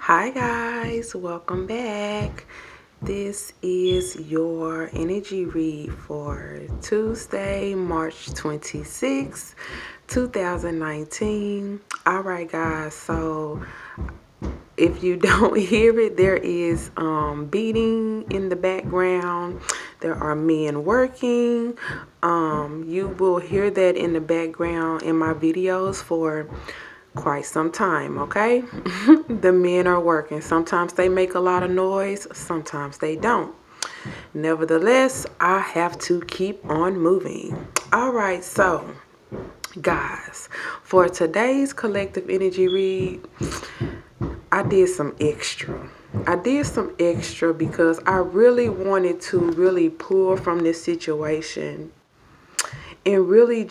Hi guys, welcome back. This is your energy read for Tuesday, March 26, 2019. All right guys, so if you don't hear it, there is beating in the background. There are men working. You will hear that in the background in my videos for quite some time, okay? The men are working. Sometimes they make a lot of noise, sometimes they don't. Nevertheless, I have to keep on moving. All right, so guys, for today's collective energy read, I did some extra. I did some extra because I really wanted to really pull from this situation and really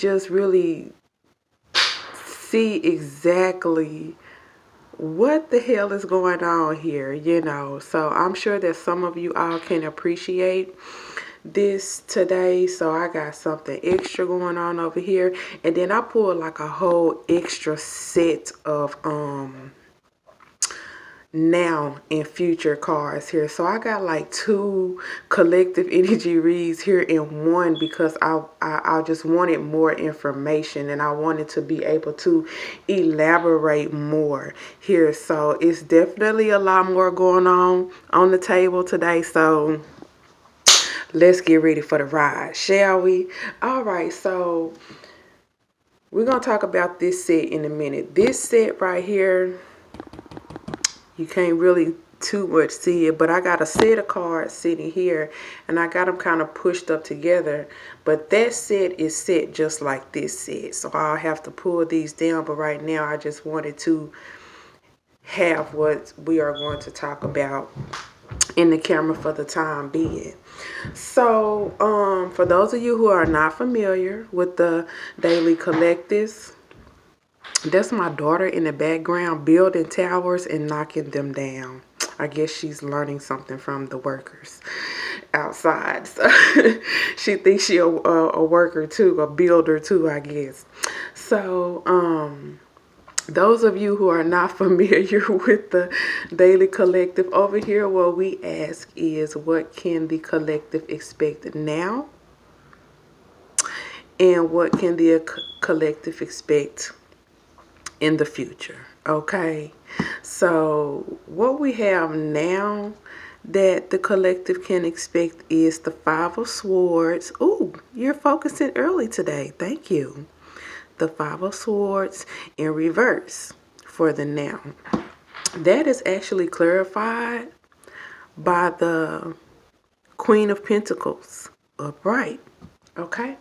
see exactly what the hell is going on here. So I'm sure that some of you all can appreciate this today. So I got something extra going on over here, and then I pulled like a whole extra set of now and future cards here. So I got like two collective energy reads here in one because I just wanted more information and I wanted to be able to elaborate more here. So it's definitely a lot more going on the table today. So let's get ready for the ride, shall we? All right, so we're going to talk about this set in a minute. This set right here, you can't really too much see it, but I got a set of cards sitting here and I got them kind of pushed up together, but that set is set just like this set, so I'll have to pull these down. But right now I just wanted to have what we are going to talk about in the camera for the time being. So for those of you who are not familiar with the daily collectives, that's my daughter in the background building towers and knocking them down. I guess she's learning something from the workers outside. So she thinks she's a worker too, a builder too, I guess. So those of you who are not familiar with the daily collective over here, what we ask is, what can the collective expect now? And what can the collective expect in the future? Okay, so what we have now that the collective can expect is the Five of Swords. Ooh, you're focusing early today. Thank you. The Five of Swords in reverse for the now. That is actually clarified by the Queen of Pentacles upright. Okay.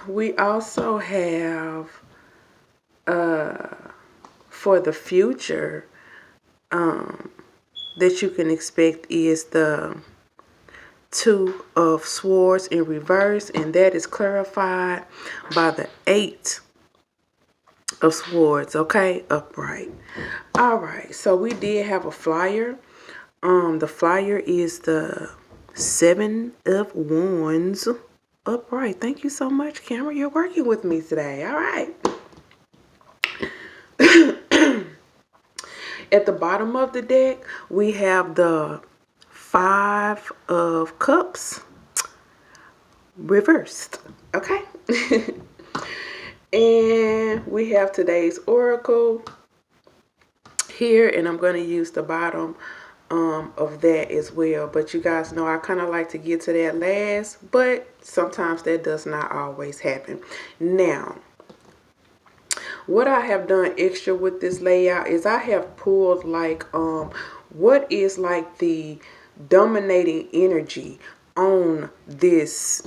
We also have for the future that you can expect is the Two of Swords in reverse, and that is clarified by the Eight of Swords, okay, upright. All right, so we did have a flyer. The flyer is the Seven of Wands upright. Thank you so much, Cameron. You're working with me today. All right. At the bottom of the deck, we have the Five of Cups reversed. Okay. And we have today's oracle here, and I'm going to use the bottom of that as well. But you guys know I kind of like to get to that last, but sometimes that does not always happen. Now, what I have done extra with this layout is I have pulled like what is like the dominating energy on this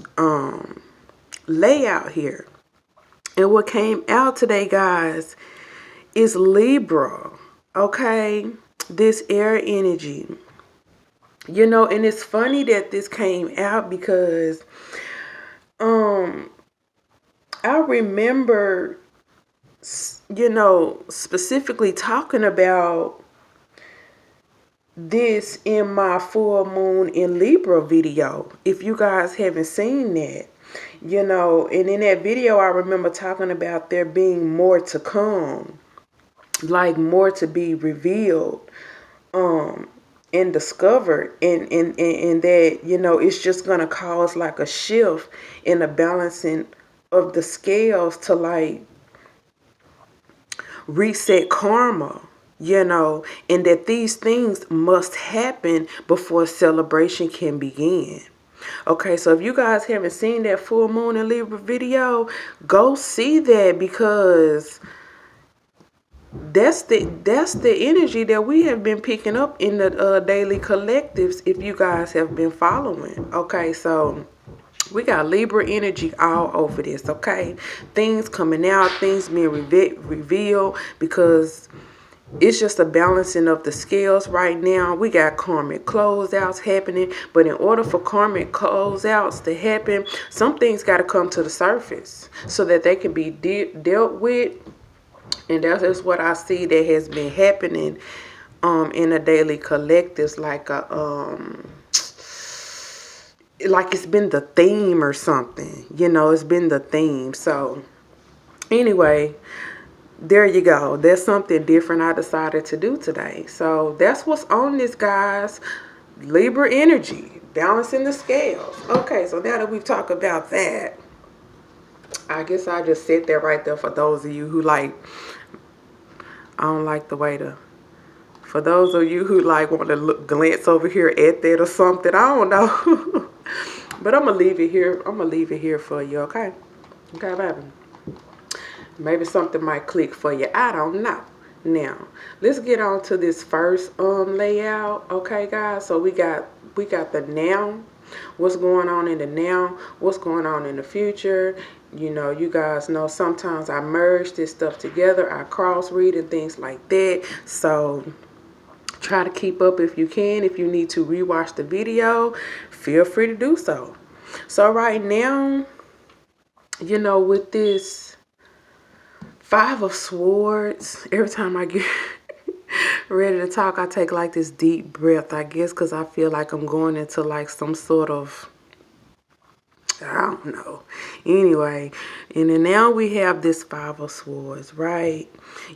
layout here. And what came out today, guys, is Libra. Okay, this air energy. And it's funny that this came out because I remember specifically talking about this in my full moon in Libra video. If you guys haven't seen that, and in that video I remember talking about there being more to come. like more to be revealed, and discovered, and that, you know, it's just gonna cause like a shift in the balancing of the scales to like reset karma, you know, and that these things must happen before celebration can begin. Okay, so if you guys haven't seen that full moon and Libra video, go see that, because that's the energy that we have been picking up in the daily collectives, if you guys have been following. Okay, so we got Libra energy all over this. Okay, things coming out, things being revealed, because it's just a balancing of the scales right now. We got karmic closeouts happening, but in order for karmic closeouts to happen, some things got to come to the surface so that they can be dealt with. And that's just what I see that has been happening in the daily collectives, like it's been the theme or something. You know, it's been the theme. So anyway, there you go. There's something different I decided to do today. So that's what's on this, guys. Libra energy, balancing the scales. Okay, so now that we've talked about that, I guess I just sit there right there for those of you who like, I don't like the way to, for those of you who like want to glance over here at that or something, I don't know. But I'm going to leave it here. I'm going to leave it here for you, okay? Okay, baby. Maybe something might click for you. I don't know. Now, let's get on to this first layout, okay, guys? So we got the now. What's going on in the now? What's going on in the future? You know, you guys know sometimes I merge this stuff together. I cross read and things like that. So try to keep up if you can. If you need to rewatch the video, feel free to do so. So right now, you know, with this Five of Swords, every time I get ready to talk, I take like this deep breath, I guess, because I feel like I'm going into like some sort of, I don't know. Anyway, and then now we have this Five of Swords, right?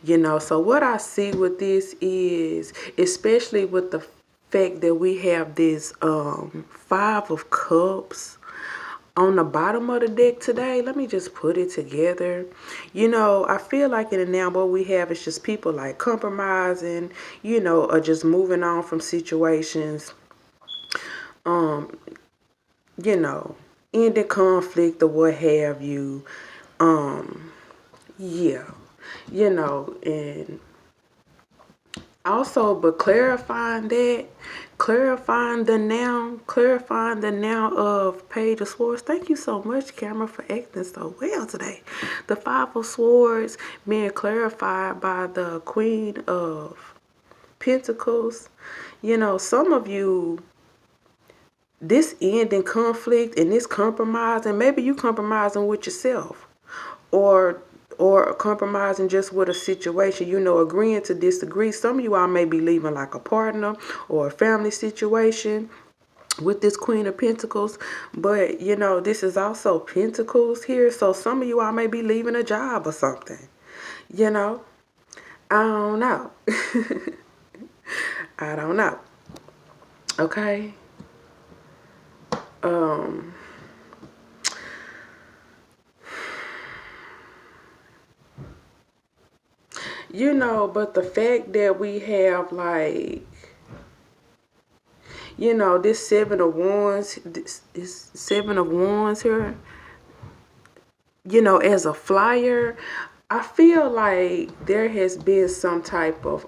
You know, so what I see with this is, especially with the fact that we have this Five of Cups on the bottom of the deck today. Let me just put it together. You know, I feel like in the now what we have is just people like compromising, you know, or just moving on from situations, you know, ending conflict or what have you. Yeah, you know, and also, but clarifying the now of Page of Swords. Thank you so much, Camera, for acting so well today. The Five of Swords being clarified by the Queen of Pentacles. You know, some of you, this ending conflict and this compromise, and maybe you compromising with yourself, or compromising just with a situation, you know, agreeing to disagree. Some of you all may be leaving like a partner or a family situation with this Queen of Pentacles, but you know, this is also Pentacles here, so some of you all may be leaving a job or something, you know. I don't know. I don't know. Okay. You know, but the fact that we have like, you know, this Seven of Wands, this Seven of Wands here, you know, as a flyer, I feel like there has been some type of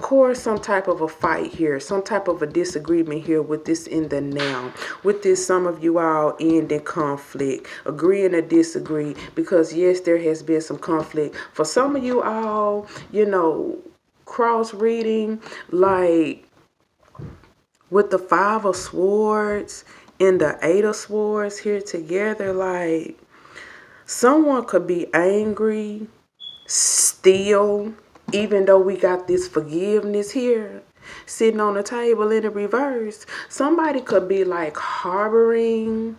course, some type of a fight here, some type of a disagreement here with this in the now. With this, some of you all end in conflict, agreeing to disagree, because yes, there has been some conflict. For some of you all, you know, cross reading, like with the Five of Swords and the Eight of Swords here together, like someone could be angry still, even though we got this forgiveness here sitting on the table in the reverse. Somebody could be like harboring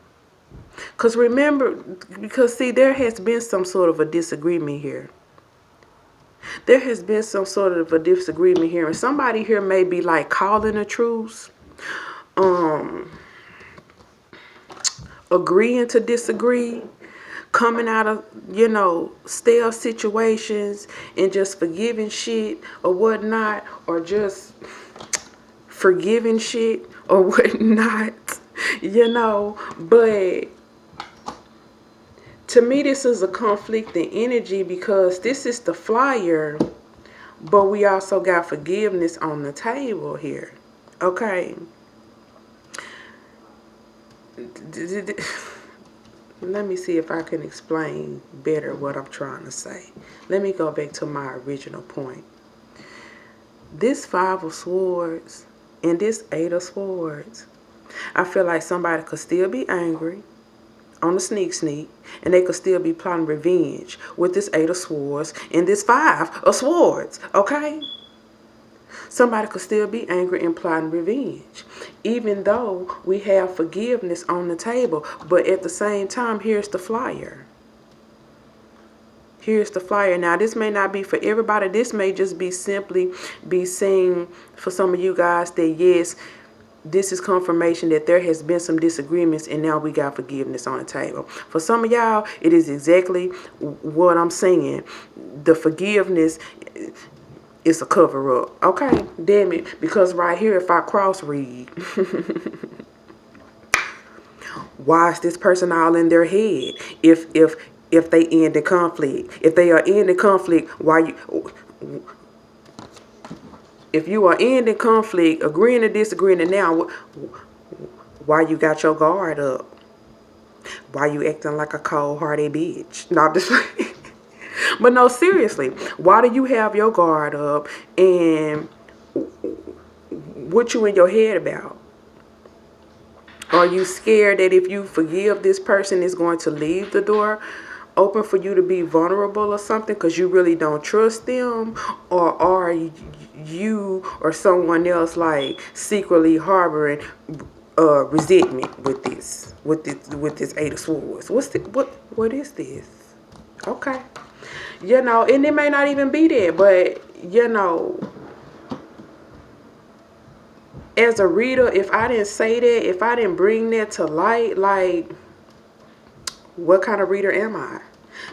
Because remember, because see, there has been some sort of a disagreement here. There has been some sort of a disagreement here. And somebody here may be like calling a truce. Agreeing to disagree. Coming out of, stale situations and just forgiving shit or whatnot. Or just forgiving shit or whatnot. But to me, this is a conflicting energy because this is the flyer, but we also got forgiveness on the table here. Okay. Let me see if I can explain better what I'm trying to say. Let me go back to my original point. This Five of Swords and this Eight of Swords, I feel like somebody could still be angry on the sneak, and they could still be plotting revenge with this Eight of Swords and this Five of Swords, okay? Somebody could still be angry and plotting revenge, even though we have forgiveness on the table. But at the same time, here's the flyer. Here's the flyer. Now, this may not be for everybody. This may just be simply be saying for some of you guys that, yes, this is confirmation that there has been some disagreements and now we got forgiveness on the table. For some of y'all, it is exactly what I'm saying. The forgiveness is a cover up. Okay, damn it. Because right here, if I cross read, why is this person all in their head? If they end the conflict, if they are in the conflict, why you? If you are in the conflict, agreeing to disagreeing, and now why you got your guard up? Why you acting like a cold-hearted bitch? Not just. But no, seriously, why do you have your guard up and what you in your head about? Are you scared that if you forgive this person, it's going to leave the door open for you to be vulnerable or something because you really don't trust them? Or are you or someone else like secretly harboring resentment with this Eight of Swords? What is this? Okay. And it may not even be there, but as a reader, if I didn't say that, if I didn't bring that to light, like, what kind of reader am I?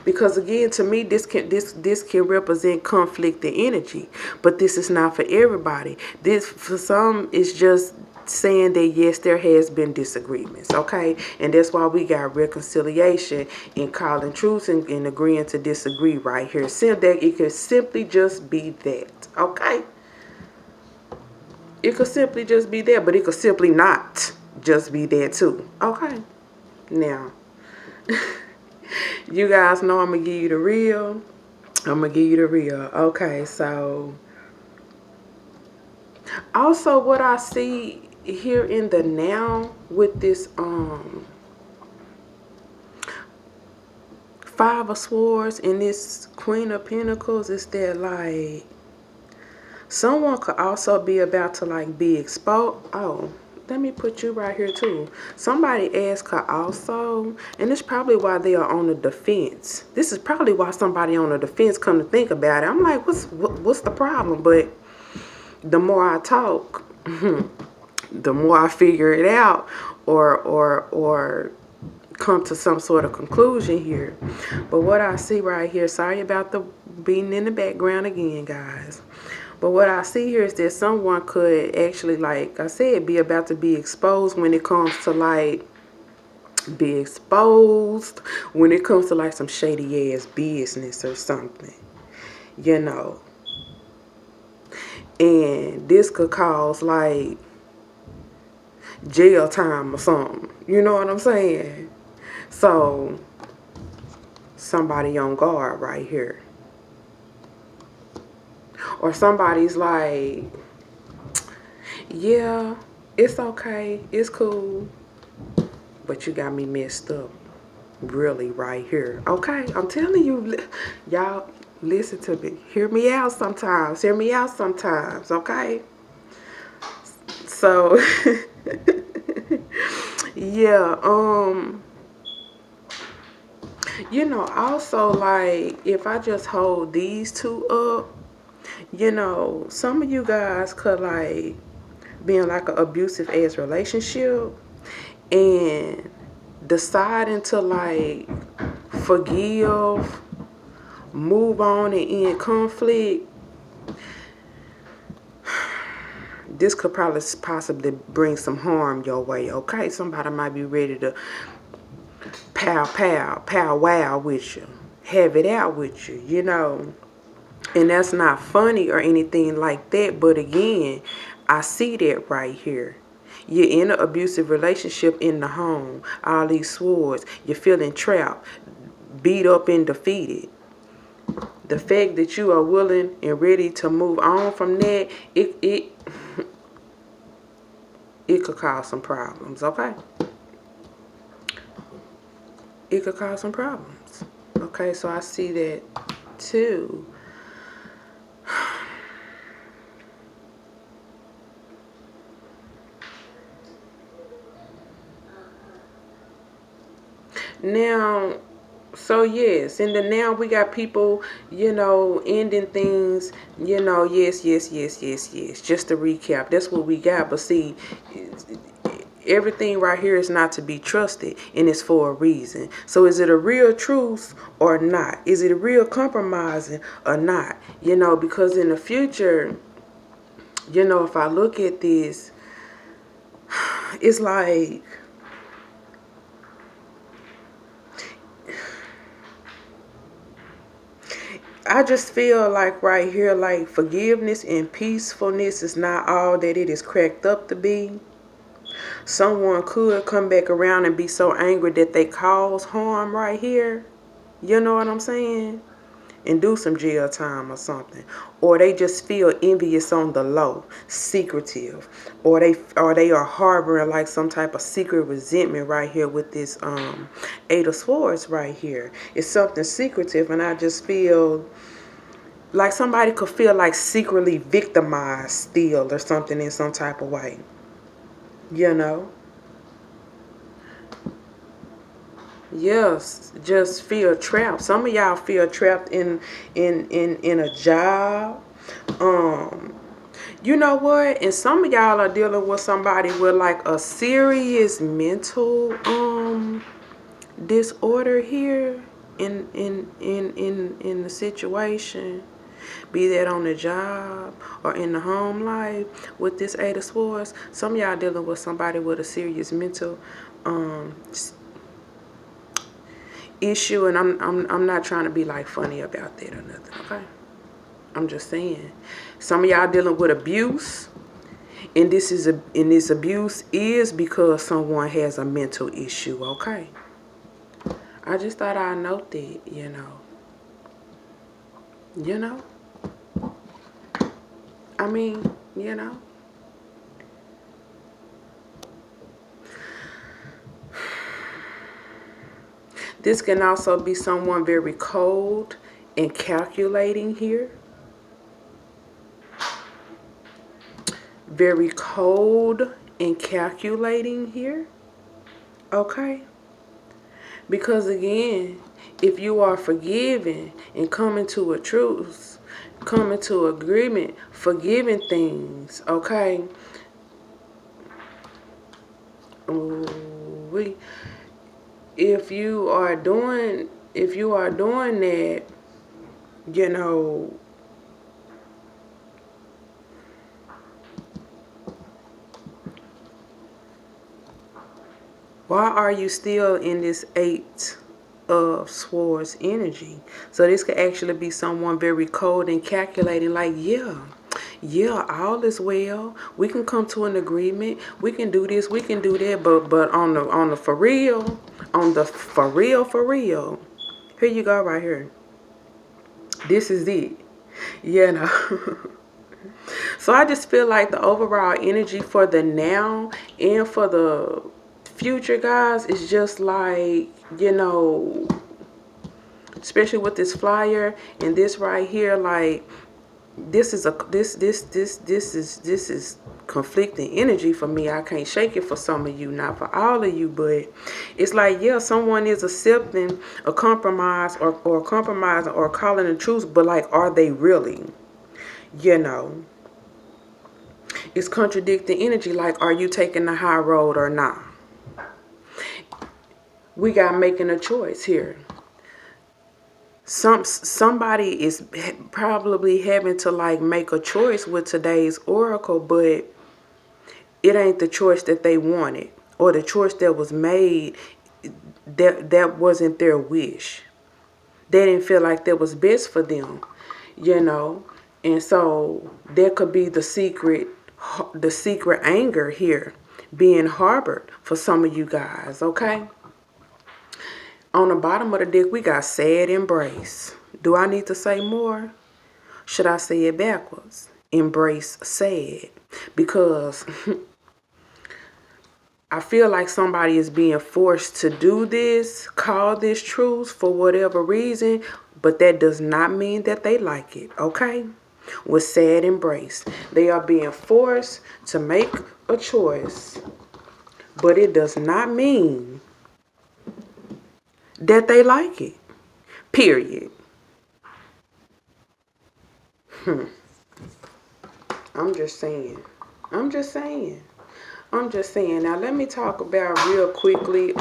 Because again, to me, this can represent conflicting energy, but this is not for everybody. This, for some, is just saying that yes, there has been disagreements, okay? And that's why we got reconciliation and calling truce and agreeing to disagree right here. That it could simply just be that, okay? It could simply just be that, but it could simply not just be that too, okay? Now, you guys know I'm going to give you the real. I'm going to give you the real. Okay, so also what I see here in the now with this Five of Swords and this Queen of Pentacles is that like someone could also be about to like be exposed. Oh, let me put you right here too. Somebody asked her also, and it's probably why they are on the defense. This is probably why somebody on the defense come to think about it. I'm like, what's the problem? But the more I talk, the more I figure it out or come to some sort of conclusion here. But what I see right here, sorry about the beating in the background again, guys. But what I see here is that someone could actually, like I said, be about to be exposed when it comes to like be exposed when it comes to like some shady ass business or something, and this could cause like jail time or something, you know what I'm saying? So somebody on guard right here, or somebody's like, yeah, it's okay, it's cool, but you got me messed up really right here. Okay, I'm telling you, y'all listen to me, hear me out sometimes, okay? So yeah, You know, also, like, if I just hold these two up, you know, some of you guys could, like, be in, like, an abusive ass relationship and deciding to, like, forgive, move on, and end conflict. This could probably possibly bring some harm your way, okay? Somebody might be ready to pow wow with you, have it out with you, you know. And that's not funny or anything like that, but again, I see that right here. You're in an abusive relationship in the home, all these swords, you're feeling trapped, beat up and defeated. The fact that you are willing and ready to move on from that, it could cause some problems, okay? It could cause some problems. Okay, so I see that too. Now, so yes, and then now we got people, you know, ending things, you know, yes, yes, yes, yes, yes. Just to recap, that's what we got. But see, everything right here is not to be trusted, and it's for a reason. So is it a real truce or not? Is it a real compromising or not? You know, because in the future, you know, if I look at this, it's like, I just feel like right here, like forgiveness and peacefulness is not all that it is cracked up to be. Someone could come back around and be so angry that they cause harm right here. You know what I'm saying? And do some jail time or something. Or they just feel envious on the low, secretive. Or they are harboring like some type of secret resentment right here with this Eight of Swords right here. It's something secretive, and I just feel like somebody could feel like secretly victimized still or something in some type of way. You know? Yes, just feel trapped. Some of y'all feel trapped in a job. You know what? And some of y'all are dealing with somebody with like a serious mental disorder here in the situation. Be that on the job or in the home life with this Eight of Swords. Some of y'all dealing with somebody with a serious mental issue, and I'm not trying to be like funny about that or nothing, okay? I'm just saying. Some of y'all dealing with abuse, and this abuse is because someone has a mental issue, okay? I just thought I'd note that, you know. You know? I mean, you know. This can also be someone very cold and calculating here. Very cold and calculating here. Okay? Because again, if you are forgiving and coming to a truce, coming to agreement, forgiving things, okay? If you are doing that, you know, why are you still in this Eight of Swords energy? So this could actually be someone very cold and calculating, like, yeah, all is well. We can come to an agreement. We can do this, we can do that, but on the for real, for real. Here you go right here. This is it. You know. So I just feel like the overall energy for the now and for the future, guys, is just like, you know, especially with this flyer and this right here, like this is conflicting energy for me. I can't shake it for some of you, not for all of you, but it's like, yeah, someone is accepting a compromise or compromising or calling a truce, but like, are they really? You know, it's contradicting energy. Like, are you taking the high road or not? We got making a choice here. Somebody is probably having to like make a choice with today's oracle, but it ain't the choice that they wanted, or the choice that was made. That wasn't their wish. They didn't feel like that was best for them, you know. And so there could be the secret anger here being harbored for some of you guys, okay? On the bottom of the deck, we got sad embrace. Do I need to say more? Should I say it backwards? Embrace sad. Because I feel like somebody is being forced to do this, call this truce for whatever reason, but that does not mean that they like it, okay? With sad embrace. They are being forced to make a choice, but it does not mean that they like it. Period. I'm just saying. I'm just saying. Now let me talk about real quickly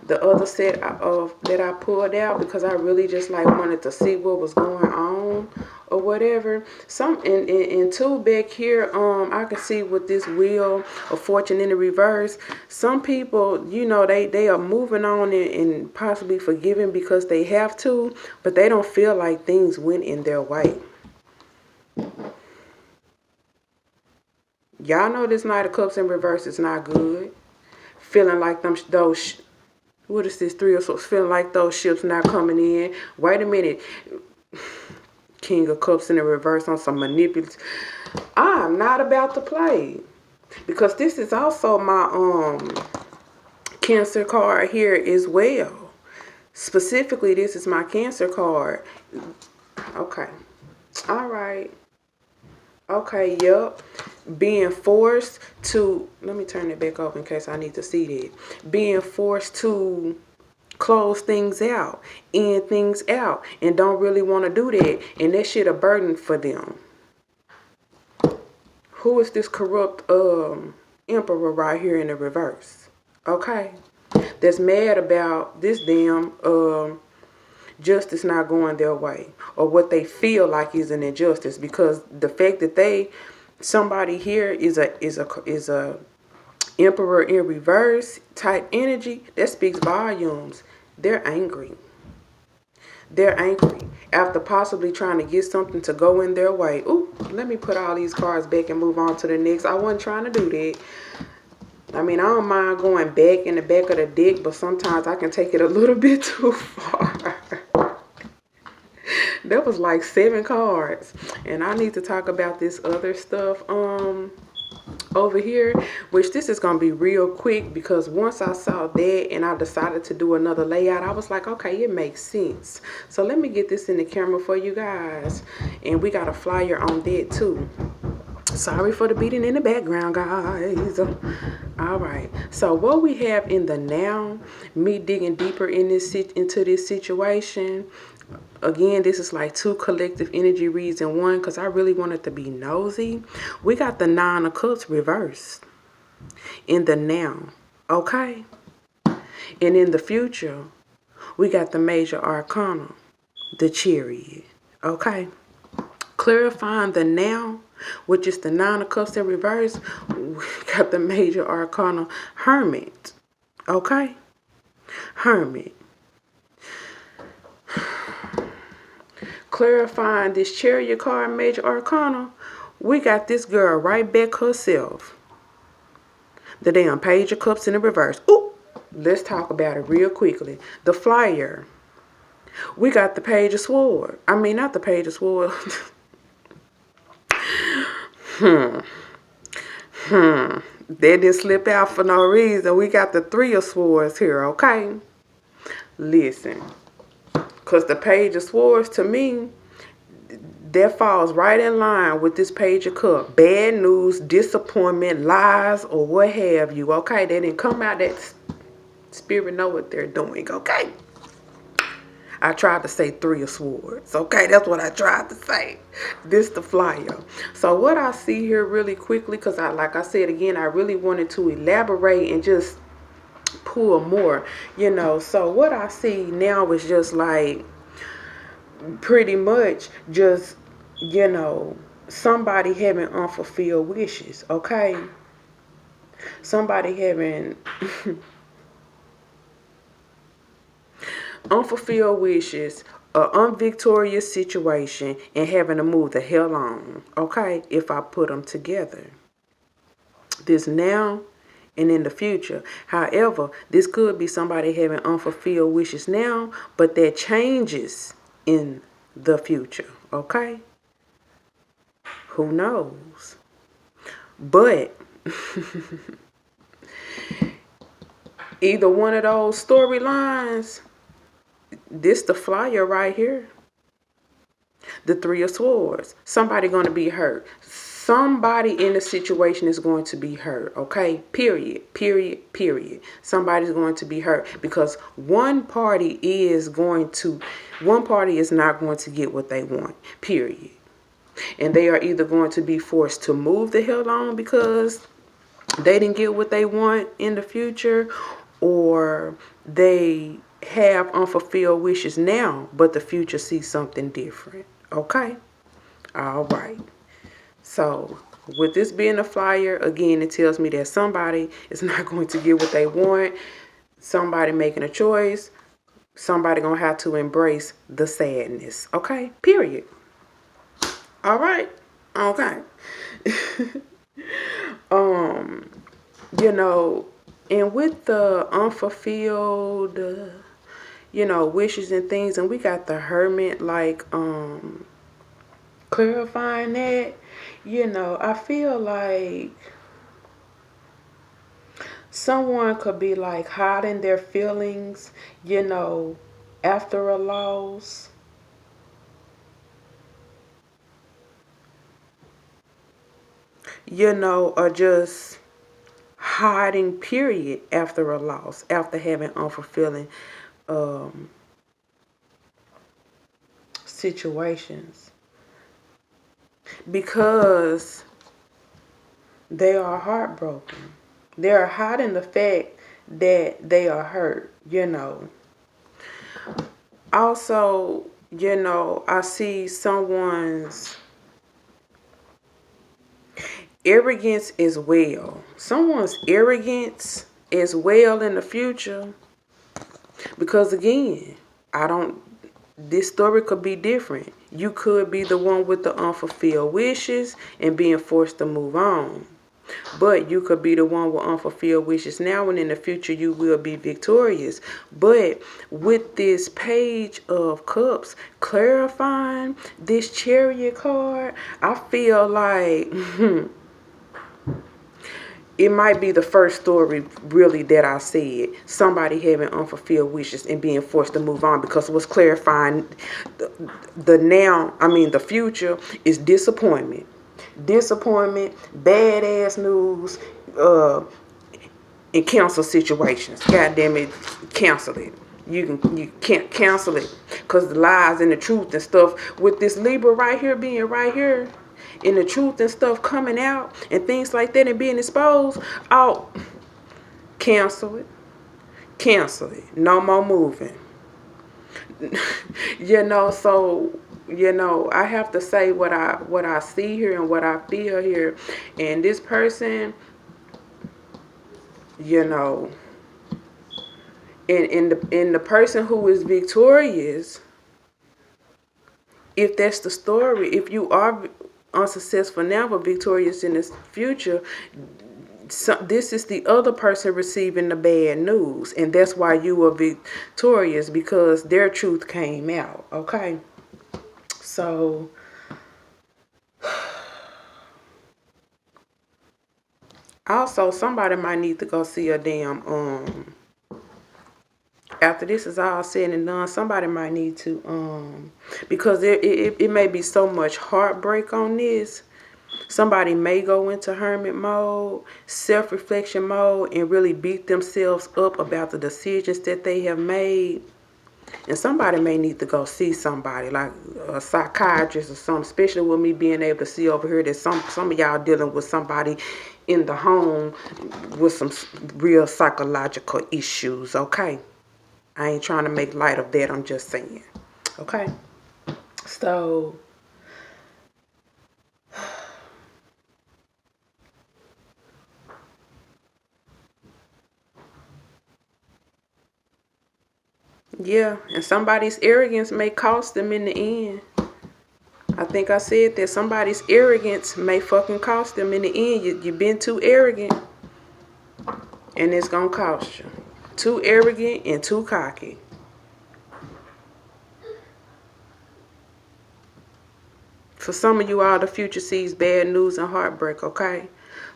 the other set of that I pulled out, because I really just like wanted to see what was going on or whatever. Some in two back here, I can see with this wheel of fortune in the reverse, some people, you know, they are moving on and possibly forgiving because they have to, but they don't feel like things went in their way. Y'all know this Knight of Cups in reverse is not good. Feeling like those, what is this, 3 of Swords? Feeling like those ships not coming in. Wait a minute. King of Cups in the reverse on some manipulative. I'm not about to play. Because this is also my Cancer card here as well. Specifically, this is my Cancer card. Okay. All right. Okay, yep. Being forced to, let me turn it back up in case I need to see that. Being forced to close things out, end things out, and don't really want to do that. And that shit a burden for them. Who is this corrupt emperor right here in the reverse? Okay. That's mad about this damn justice not going their way, or what they feel like is an injustice, because the fact that somebody here is a emperor in reverse type energy, that speaks volumes. They're angry. They're angry after possibly trying to get something to go in their way. Ooh, let me put all these cards back and move on to the next. I wasn't trying to do that. I mean, I don't mind going back in the back of the deck, but sometimes I can take it a little bit too far. That was like 7 cards. And I need to talk about this other stuff over here, which this is going to be real quick, because once I saw that and I decided to do another layout, I was like, okay, it makes sense. So let me get this in the camera for you guys. And we got a flyer on that too. Sorry for the beating in the background, guys. All right. So what we have in the now, me digging deeper in into this situation. Again, this is like 2 collective energy reads in one, because I really wanted to be nosy. We got the 9 of Cups reversed in the now. Okay. And in the future, we got the major arcana, the Chariot. Okay. Clarifying the now, which is the 9 of Cups in reverse, we got the major arcana, Hermit. Okay? Hermit. Clarifying this Chariot card, major arcana, we got this girl right back herself. The damn Page of Cups in the reverse. Ooh, let's talk about it real quickly. The flyer. We got the Page of Swords. I mean, not the Page of Swords. That didn't slip out for no reason. We got the 3 of Swords here, okay? Listen. Because the Page of Swords, to me, that falls right in line with this Page of Cups. Bad news, disappointment, lies, or what have you. Okay, they didn't come out that spirit know what they're doing. Okay. I tried to say Three of Swords. Okay, that's what I tried to say. This the flyer. So what I see here really quickly, because like I said again, I really wanted to elaborate and just pull more, So what I see now is just like pretty much just, somebody having unfulfilled wishes, okay? Somebody having unfulfilled wishes, an unvictorious situation, and having to move the hell on, okay? If I put them together. This now and in the future. However, this could be somebody having unfulfilled wishes now, but that changes in the future, okay? Who knows? But either one of those storylines, this the flyer right here. The Three of Swords. Somebody going to be hurt. Somebody in the situation is going to be hurt. Okay? Period. Period. Period. Somebody's going to be hurt because one party is not going to get what they want. Period. And they are either going to be forced to move the hell on because they didn't get what they want in the future, or they have unfulfilled wishes now, but the future sees something different. Okay? All right. So, with this being a flyer, again, it tells me that somebody is not going to get what they want. Somebody making a choice. Somebody going to have to embrace the sadness. Okay? Period. All right? Okay. And with the unfulfilled, wishes and things, and we got the Hermit, like, clarifying that, I feel like someone could be like hiding their feelings, after a loss. Or just hiding period after a loss, after having unfulfilling situations, because they are heartbroken. They are hiding the fact that they are hurt. Also, I see someone's arrogance as well. Someone's arrogance as well in the future. Because again, this story could be different. You could be the one with the unfulfilled wishes and being forced to move on. But you could be the one with unfulfilled wishes now, and in the future you will be victorious. But with this Page of Cups clarifying this Chariot card, I feel like it might be the first story really that I said. Somebody having unfulfilled wishes and being forced to move on, because what's clarifying the future is disappointment. Disappointment, badass news, and cancel situations. God damn it, cancel it. You can't cancel it because the lies and the truth and stuff with this Libra right here being right here, and the truth and stuff coming out and things like that and being exposed. Oh, cancel it. Cancel it. No more moving. So I have to say what I see here and what I feel here. And this person, and the person who is victorious, if that's the story, if you are unsuccessful now but victorious in the future, this is the other person receiving the bad news, and that's why you were victorious, because their truth came out. Okay, so also somebody might need to go see a damn after this is all said and done, somebody might need to, because it may be so much heartbreak on this. Somebody may go into hermit mode, self-reflection mode, and really beat themselves up about the decisions that they have made. And somebody may need to go see somebody, like a psychiatrist or something, especially with me being able to see over here that some of y'all dealing with somebody in the home with some real psychological issues, okay? I ain't trying to make light of that, I'm just saying. Okay? So, yeah, and somebody's arrogance may cost them in the end. I think I said that somebody's arrogance may fucking cost them in the end. You've been too arrogant, and it's gonna cost you. Too arrogant and too cocky. For some of you all, the future sees bad news and heartbreak, okay?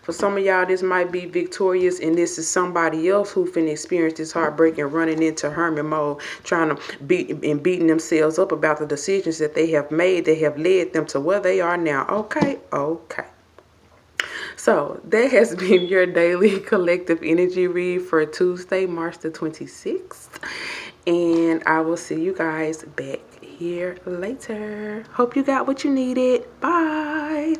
For some of y'all, this might be victorious, and this is somebody else who finna experience this heartbreak and running into hermit mode, trying to beating themselves up about the decisions that they have made that have led them to where they are now. Okay? Okay. So that has been your daily collective energy read for Tuesday, March the 26th. And I will see you guys back here later. Hope you got what you needed. Bye.